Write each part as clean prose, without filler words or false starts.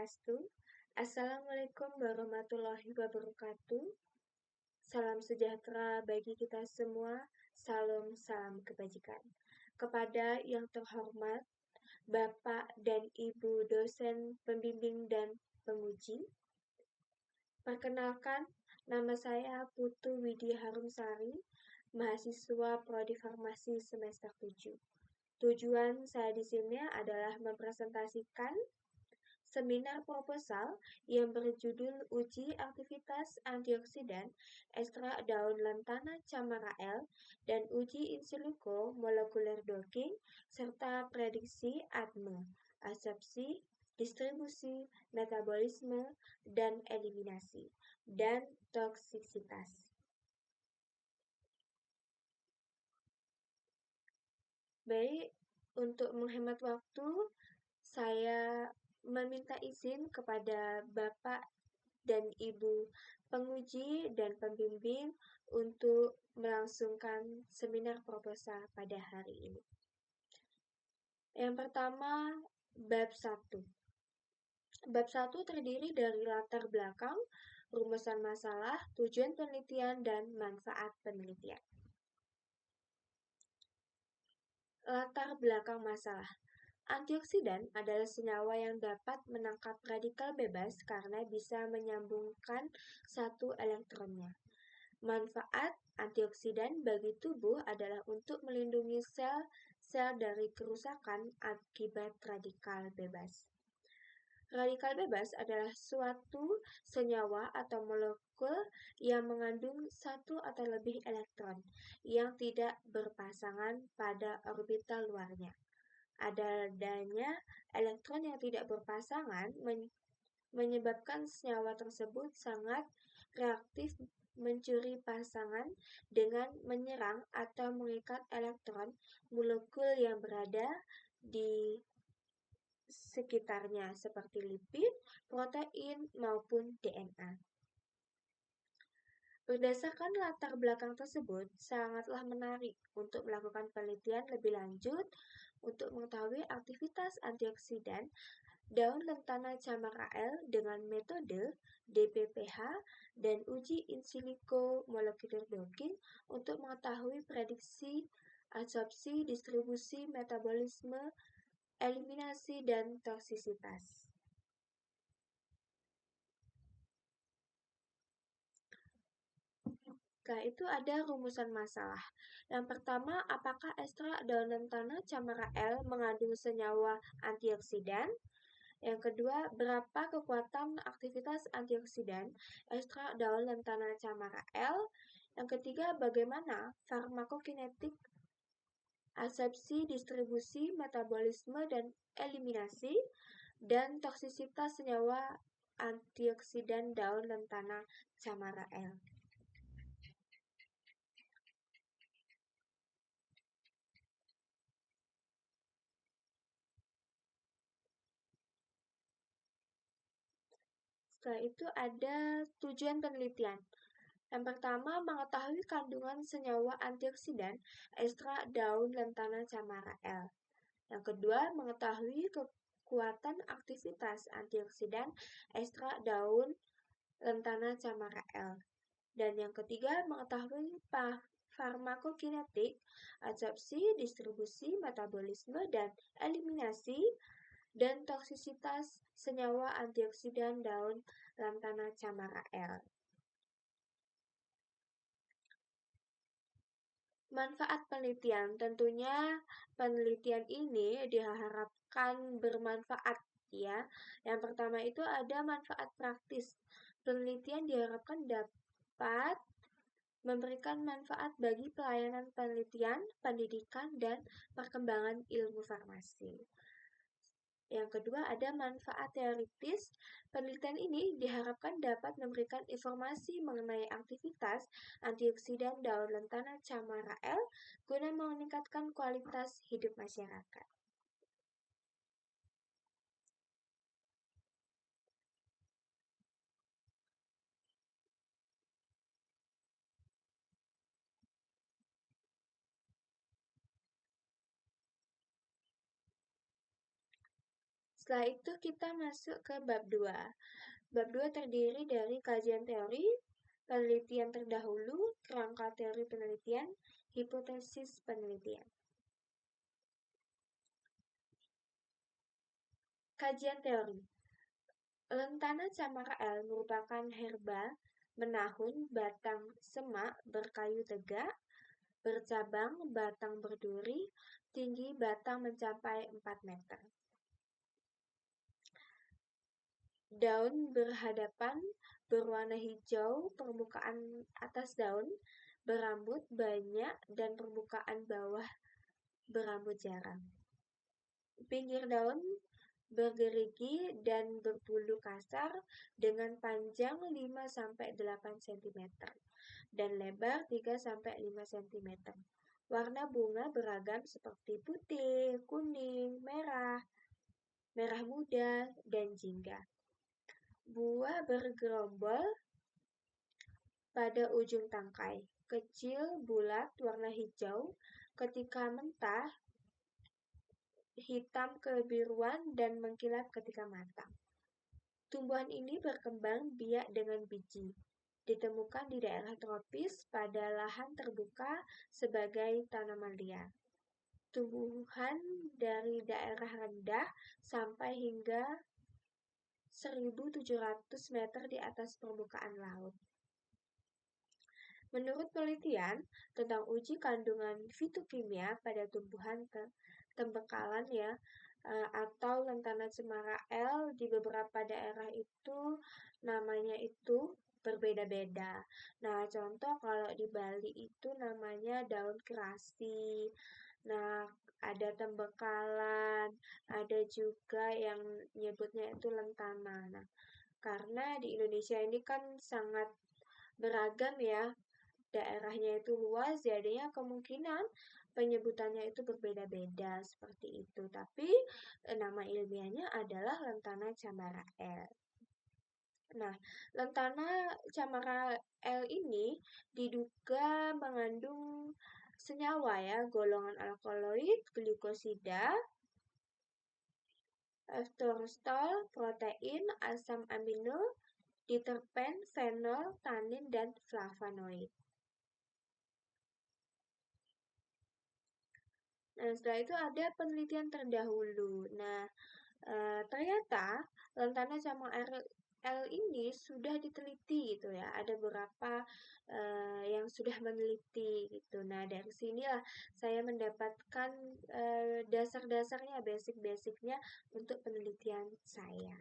Swastiastu. Assalamualaikum warahmatullahi wabarakatuh. Salam sejahtera bagi kita semua. Salam kebajikan. Kepada yang terhormat Bapak dan Ibu dosen, pembimbing dan penguji. Perkenalkan, nama saya Putu Widi Harumsari, mahasiswa Prodi Farmasi semester 7. Tujuan saya di sini adalah mempresentasikan seminar proposal yang berjudul Uji Aktivitas Antioksidan Ekstrak Daun Lantana Camara L dan Uji In Silico Molekuler Docking serta Prediksi ADME, Absorpsi, Distribusi, Metabolisme, dan Eliminasi, dan Toksisitas. Baik, untuk menghemat waktu, saya meminta izin kepada Bapak dan Ibu penguji dan pembimbing untuk melangsungkan seminar proposal pada hari ini. Yang pertama, bab 1. Bab 1 terdiri dari latar belakang, rumusan masalah, tujuan penelitian, dan manfaat penelitian. Latar belakang masalah. Antioksidan adalah senyawa yang dapat menangkap radikal bebas karena bisa menyambungkan satu elektronnya. Manfaat antioksidan bagi tubuh adalah untuk melindungi sel-sel dari kerusakan akibat radikal bebas. Radikal bebas adalah suatu senyawa atau molekul yang mengandung satu atau lebih elektron yang tidak berpasangan pada orbital luarnya. Adanya elektron yang tidak berpasangan menyebabkan senyawa tersebut sangat reaktif mencuri pasangan dengan menyerang atau mengikat elektron molekul yang berada di sekitarnya seperti lipid, protein, maupun DNA. Berdasarkan latar belakang tersebut, sangatlah menarik untuk melakukan penelitian lebih lanjut untuk mengetahui aktivitas antioksidan daun lentana camara L dengan metode DPPH dan uji in silico molecular docking untuk mengetahui prediksi absorpsi, distribusi, metabolisme, eliminasi, dan toksisitas. Setelah itu ada rumusan masalah. Yang pertama, apakah ekstrak daun lentana camara L mengandung senyawa antioksidan? Yang kedua, berapa kekuatan aktivitas antioksidan ekstrak daun lentana camara L? Yang ketiga, bagaimana farmakokinetik, absorpsi, distribusi, metabolisme, dan eliminasi, dan toksisitas senyawa antioksidan daun lentana camara L. Setelah itu ada tujuan penelitian. Yang pertama, mengetahui kandungan senyawa antioksidan ekstrak daun lentana camara L. Yang kedua, mengetahui kekuatan aktivitas antioksidan ekstrak daun lentana camara L. Dan yang ketiga, mengetahui farmakokinetik, absorpsi, distribusi, metabolisme, dan eliminasi, dan toksisitas senyawa antioksidan daun lantana camara L. Manfaat penelitian, tentunya penelitian ini diharapkan bermanfaat ya. Yang pertama itu ada manfaat praktis. Penelitian diharapkan dapat memberikan manfaat bagi pelayanan penelitian, pendidikan, dan perkembangan ilmu farmasi. Yang kedua ada manfaat teoritis. Penelitian ini diharapkan dapat memberikan informasi mengenai aktivitas antioksidan daun lentana camara L guna meningkatkan kualitas hidup masyarakat. Setelah itu kita masuk ke bab 2. Bab 2 terdiri dari kajian teori, penelitian terdahulu, kerangka teori penelitian, hipotesis penelitian. Kajian teori. Lentana camara L merupakan herba menahun batang semak berkayu tegak, bercabang, batang berduri, tinggi batang mencapai 4 meter. Daun berhadapan, berwarna hijau, permukaan atas daun berambut banyak dan permukaan bawah berambut jarang. Pinggir daun bergerigi dan berbulu kasar dengan panjang 5-8 cm dan lebar 3-5 cm. Warna bunga beragam seperti putih, kuning, merah, merah muda, dan jingga. Buah bergerombol pada ujung tangkai, kecil, bulat, warna hijau. Ketika mentah, hitam kebiruan dan mengkilap ketika matang. Tumbuhan ini berkembang biak dengan biji. Ditemukan di daerah tropis pada lahan terbuka sebagai tanaman liar. Tumbuhan dari daerah rendah sampai hingga 1.700 meter di atas permukaan laut. Menurut penelitian tentang uji kandungan fitokimia pada tumbuhan tembekalan atau lentana cemara L di beberapa daerah itu namanya itu berbeda-beda. Nah, contoh kalau di Bali itu namanya daun kerasi. Nah, ada tembekalan, ada juga yang nyebutnya itu lentana. Nah, karena di Indonesia ini kan sangat beragam ya, daerahnya itu luas, jadinya kemungkinan penyebutannya itu berbeda-beda seperti itu. Tapi nama ilmiahnya adalah lentana camara L. Nah, lentana camara L ini diduga mengandung senyawa ya, golongan alkaloid, glikosida, erythritol, protein, asam amino, diterpen, fenol, tanin, dan flavonoid. Nah, setelah itu ada penelitian terdahulu. Nah, ternyata lentana camara L ini sudah diteliti gitu ya. Ada beberapa yang sudah meneliti gitu. Nah, dari sinilah saya mendapatkan dasar-dasarnya, basic-basicnya untuk penelitian saya.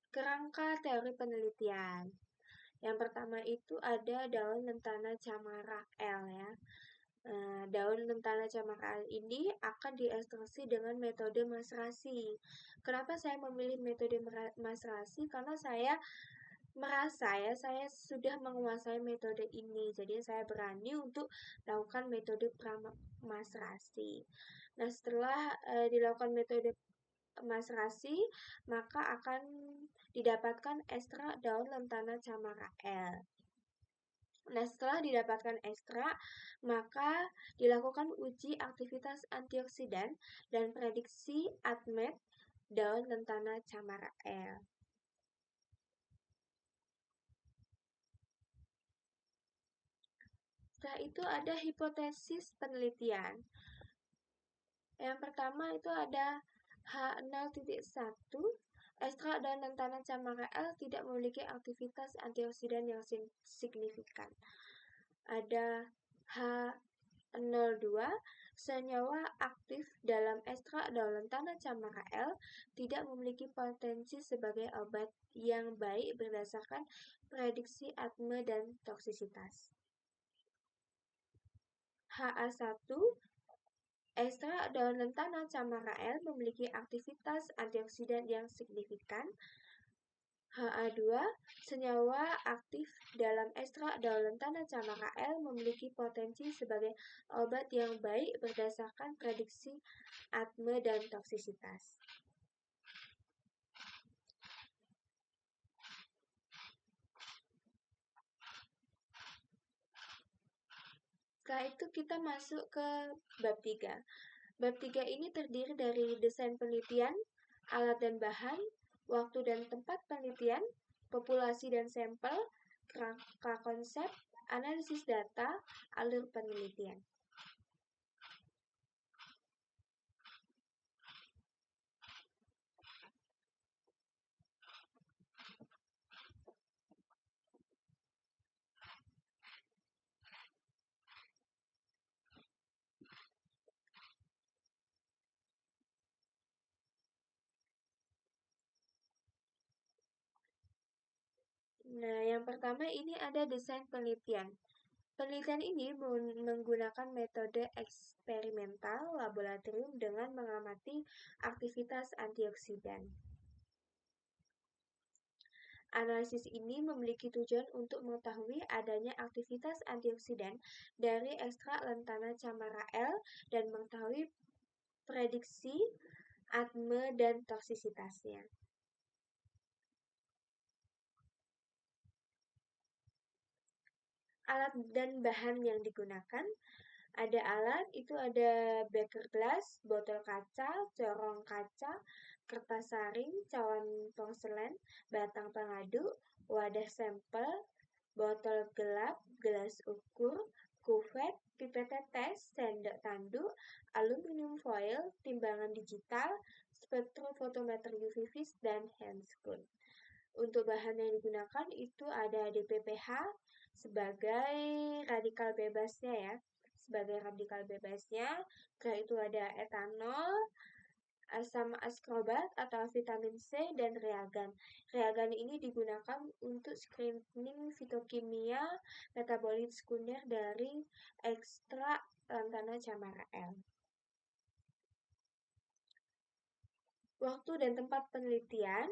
Kerangka teori penelitian. Yang pertama itu ada daun lentana camara L ya. Daun lentana camara L ini akan diekstraksi dengan metode maserasi. Kenapa saya memilih metode maserasi? Karena saya merasa ya saya sudah menguasai metode ini. Jadi saya berani untuk lakukan metode maserasi. Nah, setelah dilakukan metode maserasi, maka akan didapatkan ekstrak daun lentana camara L. Nah, setelah didapatkan ekstrak, maka dilakukan uji aktivitas antioksidan dan prediksi ADMET daun lentana camara L. Setelah itu ada hipotesis penelitian. Yang pertama itu ada H0.1, ekstrak daun lentana camara L tidak memiliki aktivitas antioksidan yang signifikan. Ada H02, senyawa aktif dalam ekstrak daun lentana camara L tidak memiliki potensi sebagai obat yang baik berdasarkan prediksi ADME dan toksisitas. HA1, ekstrak daun lentana camara L memiliki aktivitas antioksidan yang signifikan. HA2, senyawa aktif dalam ekstrak daun lentana camara L memiliki potensi sebagai obat yang baik berdasarkan prediksi ADME dan toksisitas. Setelah itu kita masuk ke bab 3. Bab 3 ini terdiri dari desain penelitian, alat dan bahan, waktu dan tempat penelitian, populasi dan sampel, kerangka konsep, analisis data, alur penelitian. Nah, yang pertama ini ada desain penelitian. Penelitian ini menggunakan metode eksperimental laboratorium dengan mengamati aktivitas antioksidan. Analisis ini memiliki tujuan untuk mengetahui adanya aktivitas antioksidan dari ekstrak lentana camara L dan mengetahui prediksi ADME dan toksisitasnya. Alat dan bahan yang digunakan, ada alat, itu ada beker glass, botol kaca, corong kaca, kertas saring, cawan porselen, batang pengaduk, wadah sampel, botol gelap, gelas ukur, kuvet, pipet tetes, sendok tanduk, aluminium foil, timbangan digital, spektrofotometer UV vis, dan handscoon. Untuk bahan yang digunakan itu ada DPPH sebagai radikal bebasnya ya. Sebagai radikal bebasnya, setelah itu ada etanol, asam askorbat atau vitamin C, dan reagen. Reagen ini digunakan untuk screening fitokimia metabolit sekunder dari ekstrak lantana camara L. Waktu dan tempat penelitian.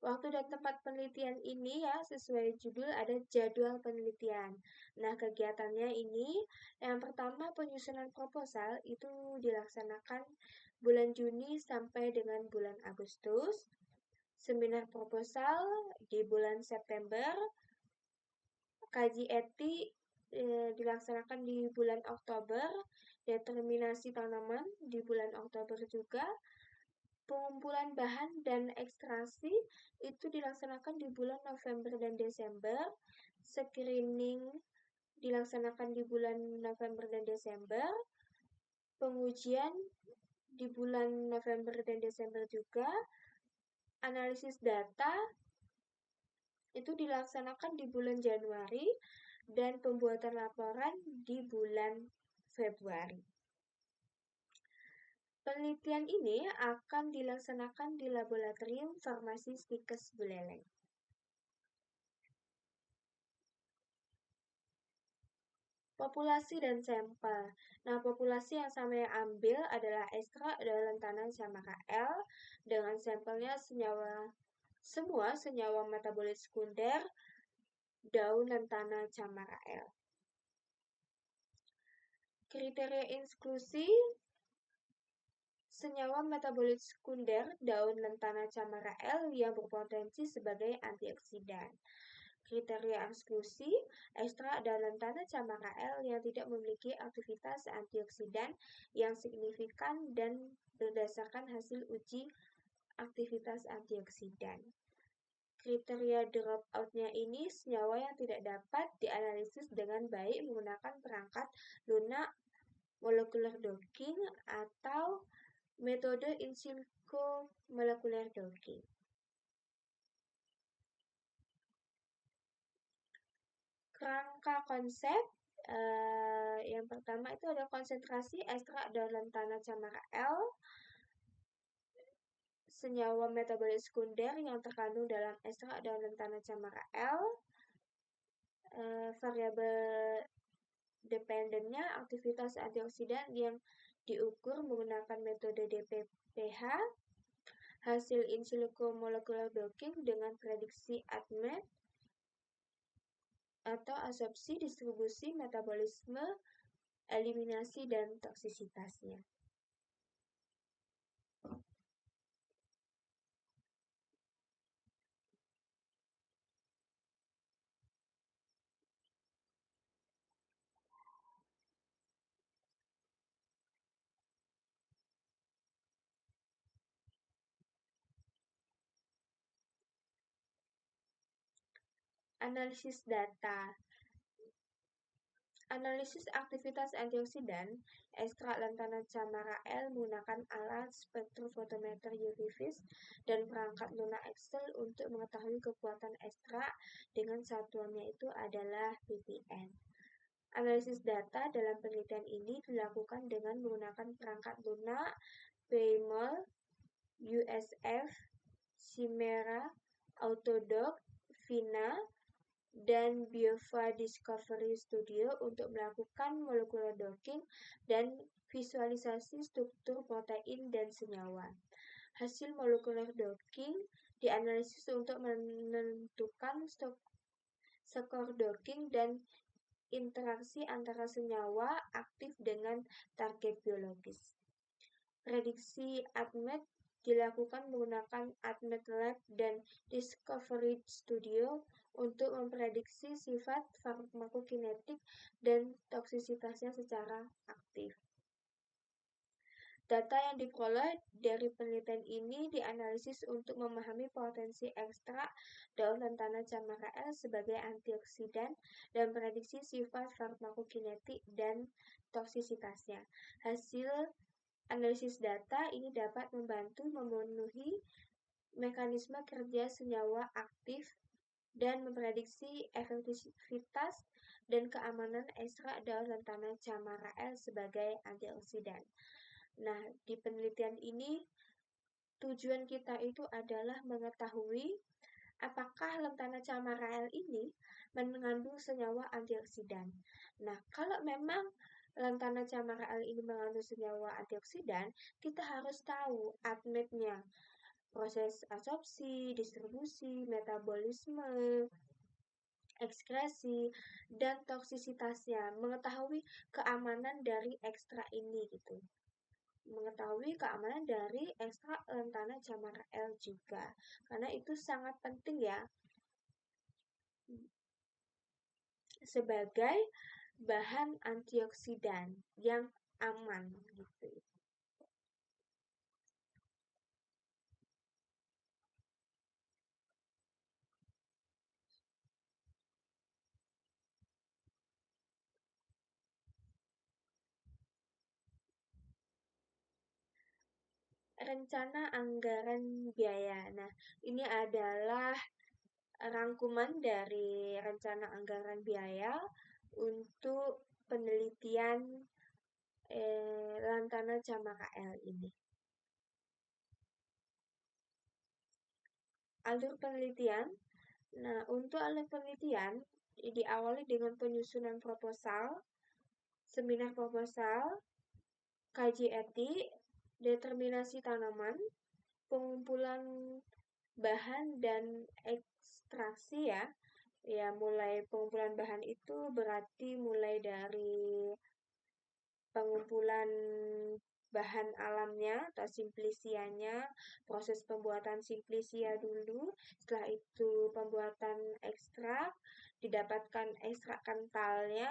Waktu dan tempat penelitian ini ya sesuai judul ada jadwal penelitian. Nah, kegiatannya ini yang pertama penyusunan proposal itu dilaksanakan bulan Juni sampai dengan bulan Agustus. Seminar proposal di bulan September. Kaji etik dilaksanakan di bulan Oktober. Determinasi tanaman di bulan Oktober juga. Pengumpulan bahan dan ekstraksi itu dilaksanakan di bulan November dan Desember. Screening dilaksanakan di bulan November dan Desember. Pengujian di bulan November dan Desember juga. Analisis data itu dilaksanakan di bulan Januari dan pembuatan laporan di bulan Februari. Penelitian ini akan dilaksanakan di Laboratorium Farmasi Stikes Buleleng. Populasi dan sampel. Nah, populasi yang saya ambil adalah ekstrak dalam tanah camara L dengan sampelnya semua senyawa metabolit sekunder daun lantana camara L. Kriteria inklusi senyawa metabolit sekunder daun lantana camara L yang berpotensi sebagai antioksidan. Kriteria eksklusi ekstrak daun lantana camara L yang tidak memiliki aktivitas antioksidan yang signifikan dan berdasarkan hasil uji aktivitas antioksidan. Kriteria dropout-nya ini senyawa yang tidak dapat dianalisis dengan baik menggunakan perangkat lunak molecular docking atau metode in silico molecular docking. Kerangka konsep yang pertama itu ada konsentrasi ekstrak daun lantana camara L, senyawa metabolit sekunder yang terkandung dalam ekstrak daun lantana camara L, variabel dependennya aktivitas antioksidan yang diukur menggunakan metode DPPH, hasil in silico molecular docking dengan prediksi ADME atau asopsi, distribusi, metabolisme, eliminasi, dan toksisitasnya. Analisis data. Analisis aktivitas antioksidan ekstrak lantana camara L menggunakan alat spektrofotometer UV-Vis dan perangkat lunak Excel untuk mengetahui kekuatan ekstrak dengan satuannya itu adalah ppm. Analisis data dalam penelitian ini dilakukan dengan menggunakan perangkat lunak PML, USF, Chimera, Autodoc, Vina, dan Biova Discovery Studio untuk melakukan molecular docking dan visualisasi struktur protein dan senyawa. Hasil molecular docking dianalisis untuk menentukan skor docking dan interaksi antara senyawa aktif dengan target biologis. Prediksi ADMET dilakukan menggunakan ADMET Lab dan Discovery Studio untuk memprediksi sifat farmakokinetik dan toksisitasnya secara aktif. Data yang diperoleh dari penelitian ini dianalisis untuk memahami potensi ekstrak daun lantana camara L sebagai antioksidan dan prediksi sifat farmakokinetik dan toksisitasnya. Hasil analisis data ini dapat membantu memenuhi mekanisme kerja senyawa aktif dan memprediksi efektivitas dan keamanan ekstrak daun lantana camara L sebagai antioksidan. Nah, di penelitian ini tujuan kita itu adalah mengetahui apakah lantana camara L ini mengandung senyawa antioksidan. Nah, kalau memang lantana camara L ini mengandung senyawa antioksidan, kita harus tahu ADMET-nya, proses absorpsi, distribusi, metabolisme, ekskresi, dan toksisitasnya, mengetahui keamanan dari ekstrak ini gitu. Mengetahui keamanan dari ekstrak lantana camara L juga, karena itu sangat penting ya sebagai bahan antioksidan yang aman gitu. Rencana anggaran biaya. Nah, ini adalah rangkuman dari rencana anggaran biaya untuk penelitian lantana camara L ini. Alur penelitian. Nah, untuk alur penelitian diawali dengan penyusunan proposal, seminar proposal, kaji etik, determinasi tanaman, pengumpulan bahan dan ekstraksi ya. Ya, mulai pengumpulan bahan itu berarti mulai dari pengumpulan bahan alamnya atau simplisianya, proses pembuatan simplisia dulu, setelah itu pembuatan ekstrak, didapatkan ekstrak kentalnya.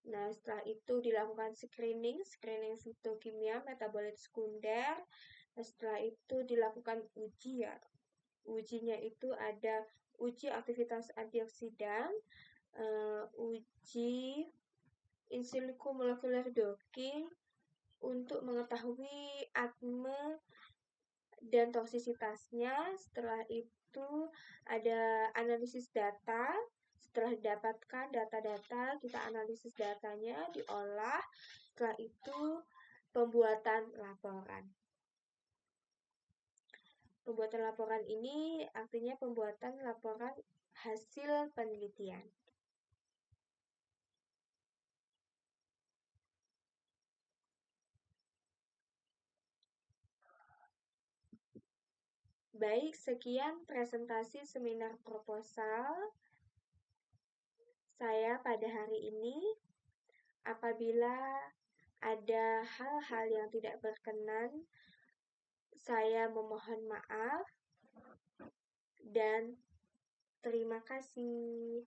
Nah, setelah itu dilakukan screening fitokimia, metabolit sekunder. Nah, setelah itu dilakukan uji ya. Ujinya itu ada uji aktivitas antioksidan, uji in silico molecular docking untuk mengetahui ADME dan toksisitasnya. Setelah itu ada analisis data. Setelah didapatkan data-data, kita analisis datanya, diolah. Setelah itu pembuatan laporan. Pembuatan laporan ini artinya pembuatan laporan hasil penelitian. Baik, sekian presentasi seminar proposal saya pada hari ini. Apabila ada hal-hal yang tidak berkenan, saya memohon maaf dan terima kasih.